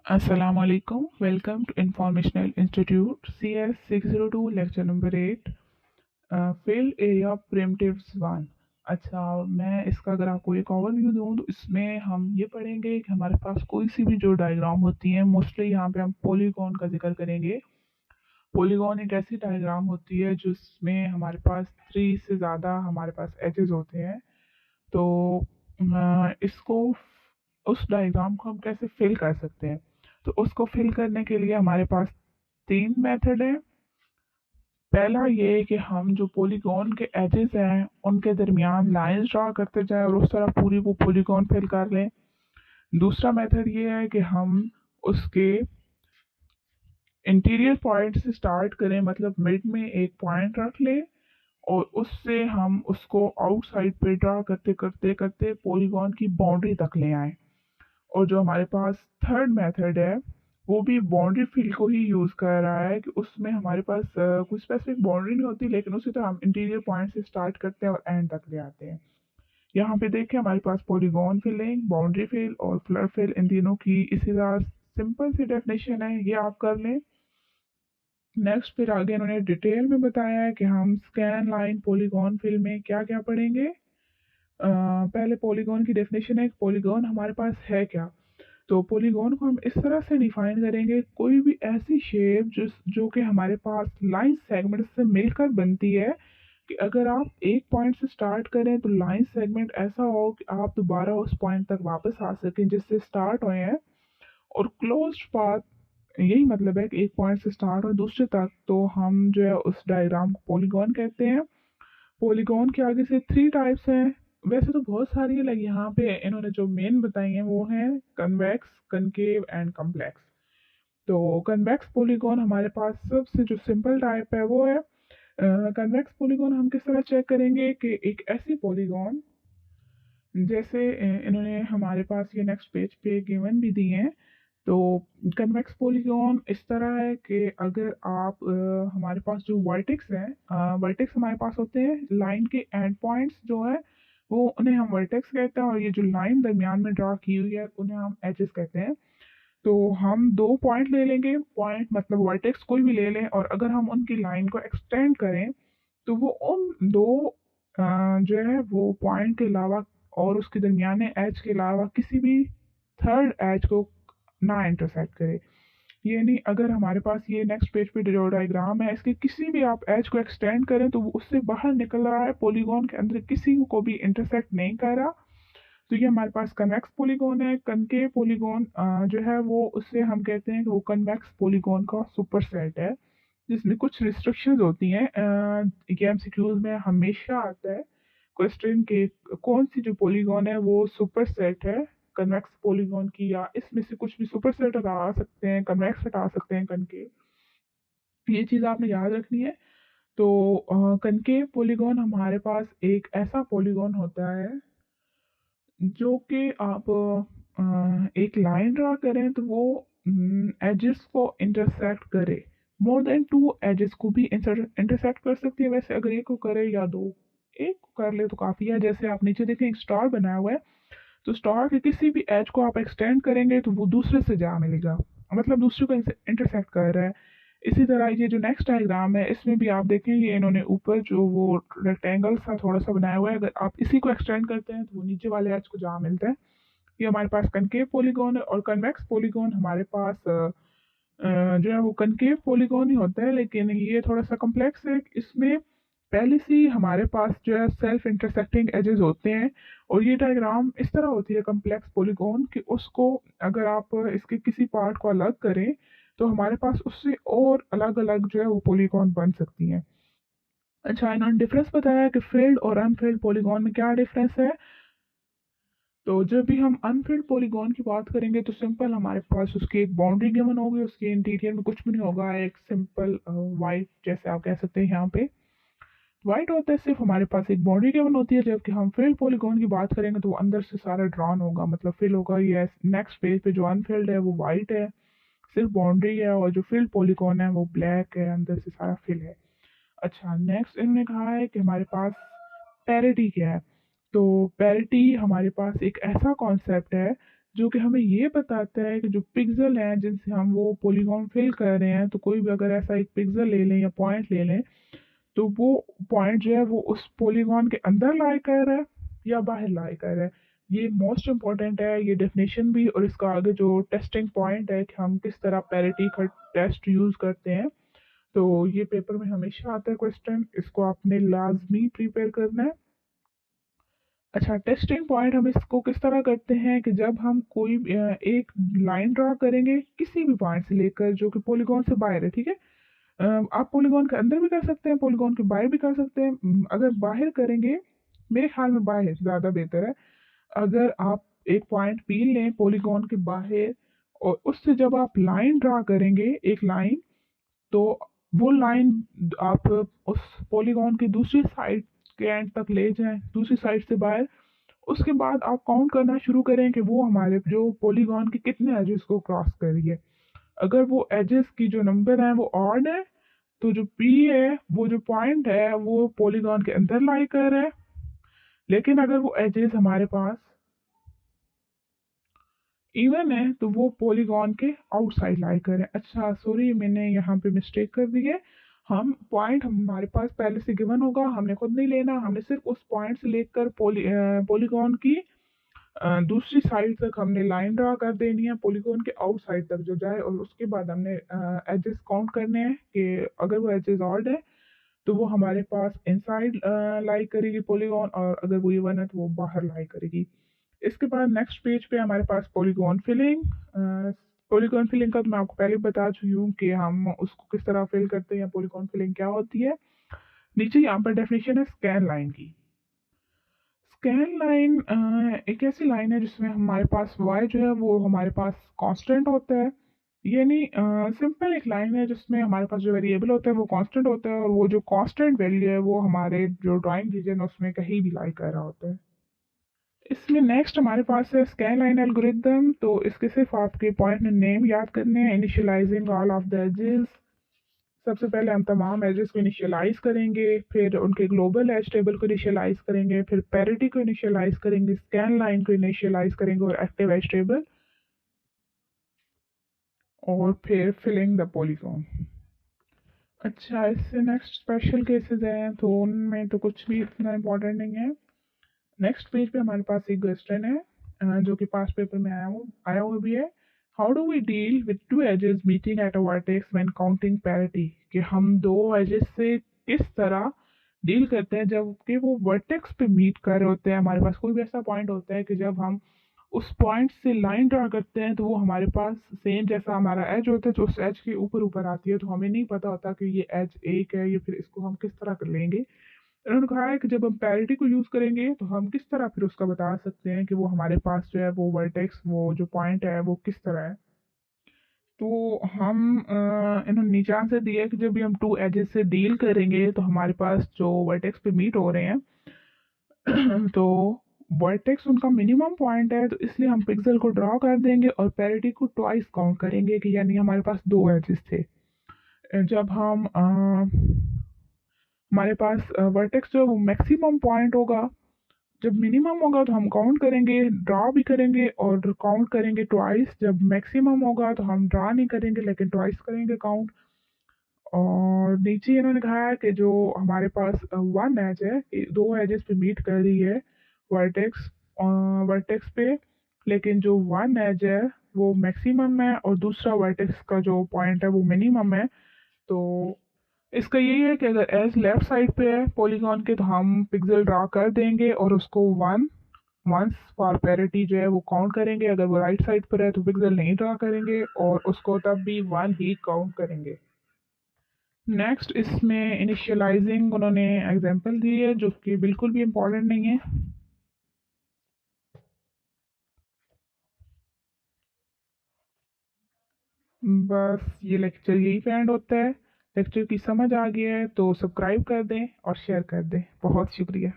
Assalamu alaikum. Welcome to Informational Institute CS 602 lecture number 8 Field Area Primitives 1। अच्छा, मैं इसका अगर आपको एक ओवरव्यू दूं तो इसमें हम ये पढ़ेंगे कि हमारे पास कोई सी भी जो डायग्राम होती है, मोस्टली यहाँ पे हम पॉलीगॉन का जिक्र करेंगे। पॉलीगॉन एक ऐसी डायग्राम होती है जिसमें हमारे पास 3 से ज़्यादा हमारे पास एजेस होते हैं। तो इसको उस डायग्राम को हम कैसे फिल कर सकते हैं? तो उसको फिल करने के लिए हमारे पास 3 मेथड है। पहला ये है कि हम जो पॉलीगॉन के एजेस हैं उनके दरमियान लाइंस ड्रा करते जाएं और उस तरह पूरी वो पॉलीगॉन फिल कर लें। दूसरा मेथड ये है कि हम उसके इंटीरियर पॉइंट से स्टार्ट करें, मतलब मिड में एक पॉइंट रख लें और उससे हम उसको आउटसाइड पे ड्रा करते करते करते पॉलीगॉन की बाउंड्री तक ले आए। और जो हमारे पास थर्ड मेथड है वो भी बाउंड्री फिल को ही यूज़ कर रहा है कि उसमें हमारे पास कोई स्पेसिफिक बाउंड्री नहीं होती, लेकिन उसी तरह हम इंटीरियर पॉइंट से स्टार्ट करते हैं और एंड तक ले आते हैं। यहाँ पे देखिए हमारे पास पॉलीगॉन फिलिंग, बाउंड्री फिल और फ्लड फिल, इन तीनों की इसी तरह सिंपल सी डेफिनेशन है, ये आप कर लें। नेक्स्ट फिर आगे इन्होंने डिटेल में बताया है कि हम स्कैन लाइन पॉलीगॉन फिल में क्या क्या पढ़ेंगे। पहले पॉलीगॉन की डेफिनेशन है, पॉलीगॉन हमारे पास है क्या। तो पॉलीगॉन को हम इस तरह से डिफाइन करेंगे, कोई भी ऐसी शेप जो कि हमारे पास लाइन सेगमेंट से मिलकर बनती है कि अगर आप एक पॉइंट से स्टार्ट करें तो लाइन सेगमेंट ऐसा हो कि आप दोबारा उस पॉइंट तक वापस आ सकें जिससे स्टार्ट हुए हैं। और क्लोज्ड पाथ, यही मतलब है कि एक पॉइंट से स्टार्ट हो दूसरे तक, तो हम जो है उस डायग्राम को पॉलीगॉन कहते हैं। पॉलीगॉन के आगे से 3 टाइप्स हैं। वैसे तो बहुत सारी है, लेकिन यहाँ पे इन्होंने जो मेन बताई हैं वो हैं कन्वेक्स, कनकेव एंड कम्प्लेक्स। तो कन्वेक्स पॉलीगॉन हमारे पास सबसे जो सिंपल टाइप है वो है। कन्वेक्स पॉलीगॉन हम किस तरह चेक करेंगे कि एक ऐसी पॉलीगॉन जैसे इन्होंने हमारे पास ये नेक्स्ट पेज पे गिवन भी दिए हैं। तो कन्वेक्स पॉलीगॉन इस तरह है कि अगर आप हमारे पास जो वर्टेक्स हैं, वर्टेक्स हमारे पास होते हैं लाइन के एंड पॉइंट्स जो है वो, उन्हें हम वर्टेक्स कहते हैं, और ये जो लाइन दरमियान में ड्रा की हुई है उन्हें हम एजेस कहते हैं। तो हम दो पॉइंट ले लेंगे, पॉइंट मतलब वर्टेक्स कोई भी ले लें, और अगर हम उनकी लाइन को एक्सटेंड करें तो वो उन दो जो है वो पॉइंट के अलावा और उसके दरमियाने एज के अलावा किसी भी थर्ड एज को ना इंटरसेक्ट करे। यानी अगर हमारे पास ये नेक्स्ट पेज पे जो डायग्राम है इसके किसी भी आप एज को एक्सटेंड करें तो वो उससे बाहर निकल रहा है, पॉलीगॉन के अंदर किसी को भी इंटरसेक्ट नहीं कर रहा। तो ये हमारे पास कन्वेक्स पॉलीगॉन है। कनकेव पॉलीगॉन जो है वो उससे हम कहते हैं कि वो कन्वेक्स पॉलीगॉन का सुपर सेट है जिसमें कुछ रिस्ट्रिक्शंस होती हैं। ये एमसीक्यूज में हमेशा आता है क्वेश्चन के, कौन सी जो पॉलीगॉन है वो सुपर सेट है कन्वेक्स पॉलीगॉन की, या इसमें से कुछ भी सुपर सेट हटा सकते हैं, कन्वेक्स हटा सकते हैं कनकेव। ये चीज़ आपने याद रखनी है। तो कनकेव पॉलीगॉन हमारे पास एक ऐसा पॉलीगॉन होता है जो कि आप एक लाइन ड्रा करें तो वो एजेस को इंटरसेक्ट करे। मोर देन 2 एजेस को भी इंटरसेक्ट कर सकती है। वैसे अगर एक को करे या दो, एक को कर ले तो काफ़ी है। जैसे आप नीचे देखें एक स्टार बनाया हुआ है, तो स्टार के किसी भी एज को आप एक्सटेंड करेंगे तो वो दूसरे से जा मिलेगा, मतलब दूसरे को इंटरसेक्ट कर रहा है। इसी तरह ये जो नेक्स्ट डायग्राम है इसमें भी आप देखेंगे इन्होंने ऊपर जो वो रेक्टेंगल सा थोड़ा सा बनाया हुआ है, अगर आप इसी को एक्सटेंड करते हैं तो वो नीचे वाले एज को जहाँ मिलता है। ये हमारे पास कनकेव पॉलीगॉन है। और कन्वेक्स पॉलीगॉन हमारे पास जो है वो कनकेव पॉलीगॉन ही होता है, लेकिन ये थोड़ा सा कॉम्प्लेक्स है। इसमें पहले से ही हमारे पास जो है सेल्फ इंटरसेक्टिंग एजेस होते हैं, और ये डायग्राम इस तरह होती है कम्प्लेक्स पॉलीगॉन कि उसको अगर आप इसके किसी पार्ट को अलग करें तो हमारे पास उससे और अलग अलग जो है वो पॉलीगॉन बन सकती हैं। अच्छा, इन्होंने डिफरेंस बताया कि फील्ड और अनफील्ड पॉलीगॉन में क्या डिफरेंस है। तो जब भी हम अनफील्ड पॉलीगॉन की बात करेंगे तो सिंपल हमारे पास उसकी एक बाउंड्री गिवन होगी, उसके इंटीरियर में कुछ भी नहीं होगा, एक सिंपल वाइट जैसे आप कह सकते हैं यहाँ पे वाइट होता है, सिर्फ हमारे पास एक बाउंड्री गिवन होती है। जबकि हम फील्ड पॉलीगॉन की बात करेंगे तो वो अंदर से सारा ड्रॉन होगा, मतलब फिल होगा। ये नेक्स्ट पेज पे जो अनफील्ड है वो वाइट है, सिर्फ बाउंड्री है, और जो फील्ड पॉलीगॉन है वो ब्लैक है, अंदर से सारा फिल है। अच्छा, नेक्स्ट इन्होंने कहा है कि हमारे पास पैरिटी क्या है। तो पैरिटी हमारे पास एक ऐसा कॉन्सेप्ट है जो कि हमें ये बताता है कि जो पिक्सल हैं जिनसे हम वो पॉलीगॉन फिल कर रहे हैं, तो कोई भी अगर ऐसा एक पिक्सल ले लें या पॉइंट ले लें, तो वो पॉइंट जो है वो उस पॉलीगॉन के अंदर लाई कर रहा है या बाहर लाई कर रहा है। ये मोस्ट इम्पॉर्टेंट है, ये डेफिनेशन भी, और इसका आगे जो टेस्टिंग पॉइंट है कि हम किस तरह पैरिटी का टेस्ट यूज़ करते हैं। तो ये पेपर में हमेशा आता है क्वेश्चन, इसको आपने लाजमी प्रिपेयर करना है। अच्छा, टेस्टिंग पॉइंट हम इसको किस तरह करते हैं कि जब हम कोई एक लाइन ड्रा करेंगे किसी भी पॉइंट से लेकर जो कि पॉलीगॉन से बाहर है, ठीक है। आप पॉलीगॉन के अंदर भी कर सकते हैं, पॉलीगॉन के बाहर भी कर सकते हैं। अगर बाहर करेंगे, मेरे ख्याल में बाहर ज़्यादा बेहतर है। अगर आप एक पॉइंट पी लें पॉलीगॉन के बाहर और उससे जब आप लाइन ड्रा करेंगे एक लाइन, तो वो लाइन आप उस पॉलीगॉन की दूसरी साइड के एंड तक ले जाएं, दूसरी साइड से बाहर। उसके बाद आप काउंट करना शुरू करें कि वो हमारे जो पॉलीगॉन के कितने एजेस को क्रॉस कर रही है। अगर वो एजेस की जो नंबर है वो ऑड है, तो जो पी है, वो जो पॉइंट है वो पॉलीगॉन के अंदर लाई कर रहा है। लेकिन अगर वो एजेस हमारे पास इवन है तो वो पॉलीगॉन के आउटसाइड लाई कर रहे हैं। अच्छा सॉरी, मैंने यहाँ पे मिस्टेक कर दी है। हम पॉइंट हमारे पास पहले से गिवन होगा, हमने खुद नहीं लेना, हमने सिर्फ उस पॉइंट से लेकर पॉलीगॉन की दूसरी साइड तक हमने लाइन ड्रा कर देनी है, पॉलीगॉन के आउट साइड तक जो जाए, और उसके बाद हमने एजेस काउंट करने हैं कि अगर वो एजेस ऑड है तो वो हमारे पास इनसाइड लाई करेगी पॉलीगॉन, और अगर वो इवन है तो वो बाहर लाई करेगी। इसके बाद नेक्स्ट पेज पे हमारे पास पॉलीगॉन फिलिंग। पॉलीगॉन फिलिंग का तो मैं आपको पहले बता चुकी हूँ कि हम उसको किस तरह फिल करते हैं या पॉलीगॉन फिलिंग क्या होती है। नीचे यहाँ पर डेफिनेशन है स्कैन लाइन की। स्कैन लाइन एक ऐसी लाइन है जिसमें हमारे पास y जो है वो हमारे पास कांस्टेंट होता है। यानी सिंपल एक लाइन है जिसमें हमारे पास जो वेरिएबल होता है वो कांस्टेंट होता है, और वो जो कांस्टेंट वैल्यू है वो हमारे जो ड्राइंग रीजन है उसमें कहीं भी लाई कर रहा होता है। इसमें नेक्स्ट हमारे पास है स्कैन लाइन एल्गोरिदम। तो इसके सिर्फ आपके पॉइंट में नेम याद करने हैं। Initialising all of the edges, सबसे पहले हम तमाम एजेस को इनिशियलाइज करेंगे, फिर उनके ग्लोबल एज टेबल को इनिशियलाइज करेंगे, फिर पैरिटी को इनिशियलाइज करेंगे, स्कैन लाइन को इनिशियलाइज करेंगे और एक्टिव एज टेबल, और फिर फिलिंग द पॉलीगॉन। अच्छा, इससे नेक्स्ट स्पेशल केसेस हैं तो उनमें तो कुछ भी इतना इम्पोर्टेंट नहीं है। नेक्स्ट पेज पे हमारे पास एक क्वेश्चन है जो कि पास पेपर में आया हुआ भी है। How do we deal with two edges meeting at a vertex when counting parity, कि हम दो एजेस से किस तरह डील करते हैं जब कि वो वर्टेक्स पे मीट कर रहे होते हैं। हमारे पास कोई भी ऐसा पॉइंट होता है कि जब हम उस पॉइंट से लाइन ड्रा करते हैं तो वो हमारे पास सेम जैसा हमारा एज होता है, जो उस एज के ऊपर ऊपर आती है, तो हमें नहीं पता होता कि ये एज एक है या फिर इसको हम किस तरह कर लेंगे। उन्होंने कहा है कि जब हम पैरिटी को यूज करेंगे तो हम किस तरह फिर उसका बता सकते हैं कि वो हमारे पास जो है वो वर्टेक्स, वो जो पॉइंट है वो किस तरह है। तो हम इन्होंने नीचे आंसर दिया है कि जब भी हम टू एजेस से डील करेंगे तो हमारे पास जो वर्टेक्स पे मीट हो रहे हैं तो वर्टेक्स उनका मिनिमम पॉइंट है, तो इसलिए हम पिक्सल को ड्रॉ कर देंगे और पैरिटी को ट्वाइस काउंट करेंगे, कि यानी हमारे पास दो एजेस थे। जब हम हमारे पास वर्टेक्स जो मैक्सिमम पॉइंट होगा, जब मिनिमम होगा तो हम काउंट करेंगे, ड्रा भी करेंगे और काउंट करेंगे ट्वाइस। जब मैक्सिमम होगा तो हम ड्रा नहीं करेंगे लेकिन ट्वाइस करेंगे काउंट। और नीचे इन्होंने कहा है कि जो हमारे पास वन एज है, दो एजेस पे मीट कर रही है वर्टेक्स वर्टेक्स पे, लेकिन जो वन एज है वो मैक्सिमम है और दूसरा वर्टेक्स का जो पॉइंट है वो मिनिमम है। तो इसका यही है कि अगर एज लेफ्ट साइड पे है पॉलीगॉन के तो हम पिक्सल ड्रा कर देंगे और उसको वन वंस फॉर पैरिटी जो है वो काउंट करेंगे। अगर वो राइट साइड पर है तो पिक्सल नहीं ड्रा करेंगे और उसको तब भी वन ही काउंट करेंगे। नेक्स्ट इसमें इनिशियलाइजिंग उन्होंने एग्जांपल दी है जो कि बिल्कुल भी इम्पोर्टेंट नहीं है। बस ये लेक्चर यही पे एंड होता है। लेक्चर की समझ आ गई है तो सब्सक्राइब कर दें और शेयर कर दें। बहुत शुक्रिया।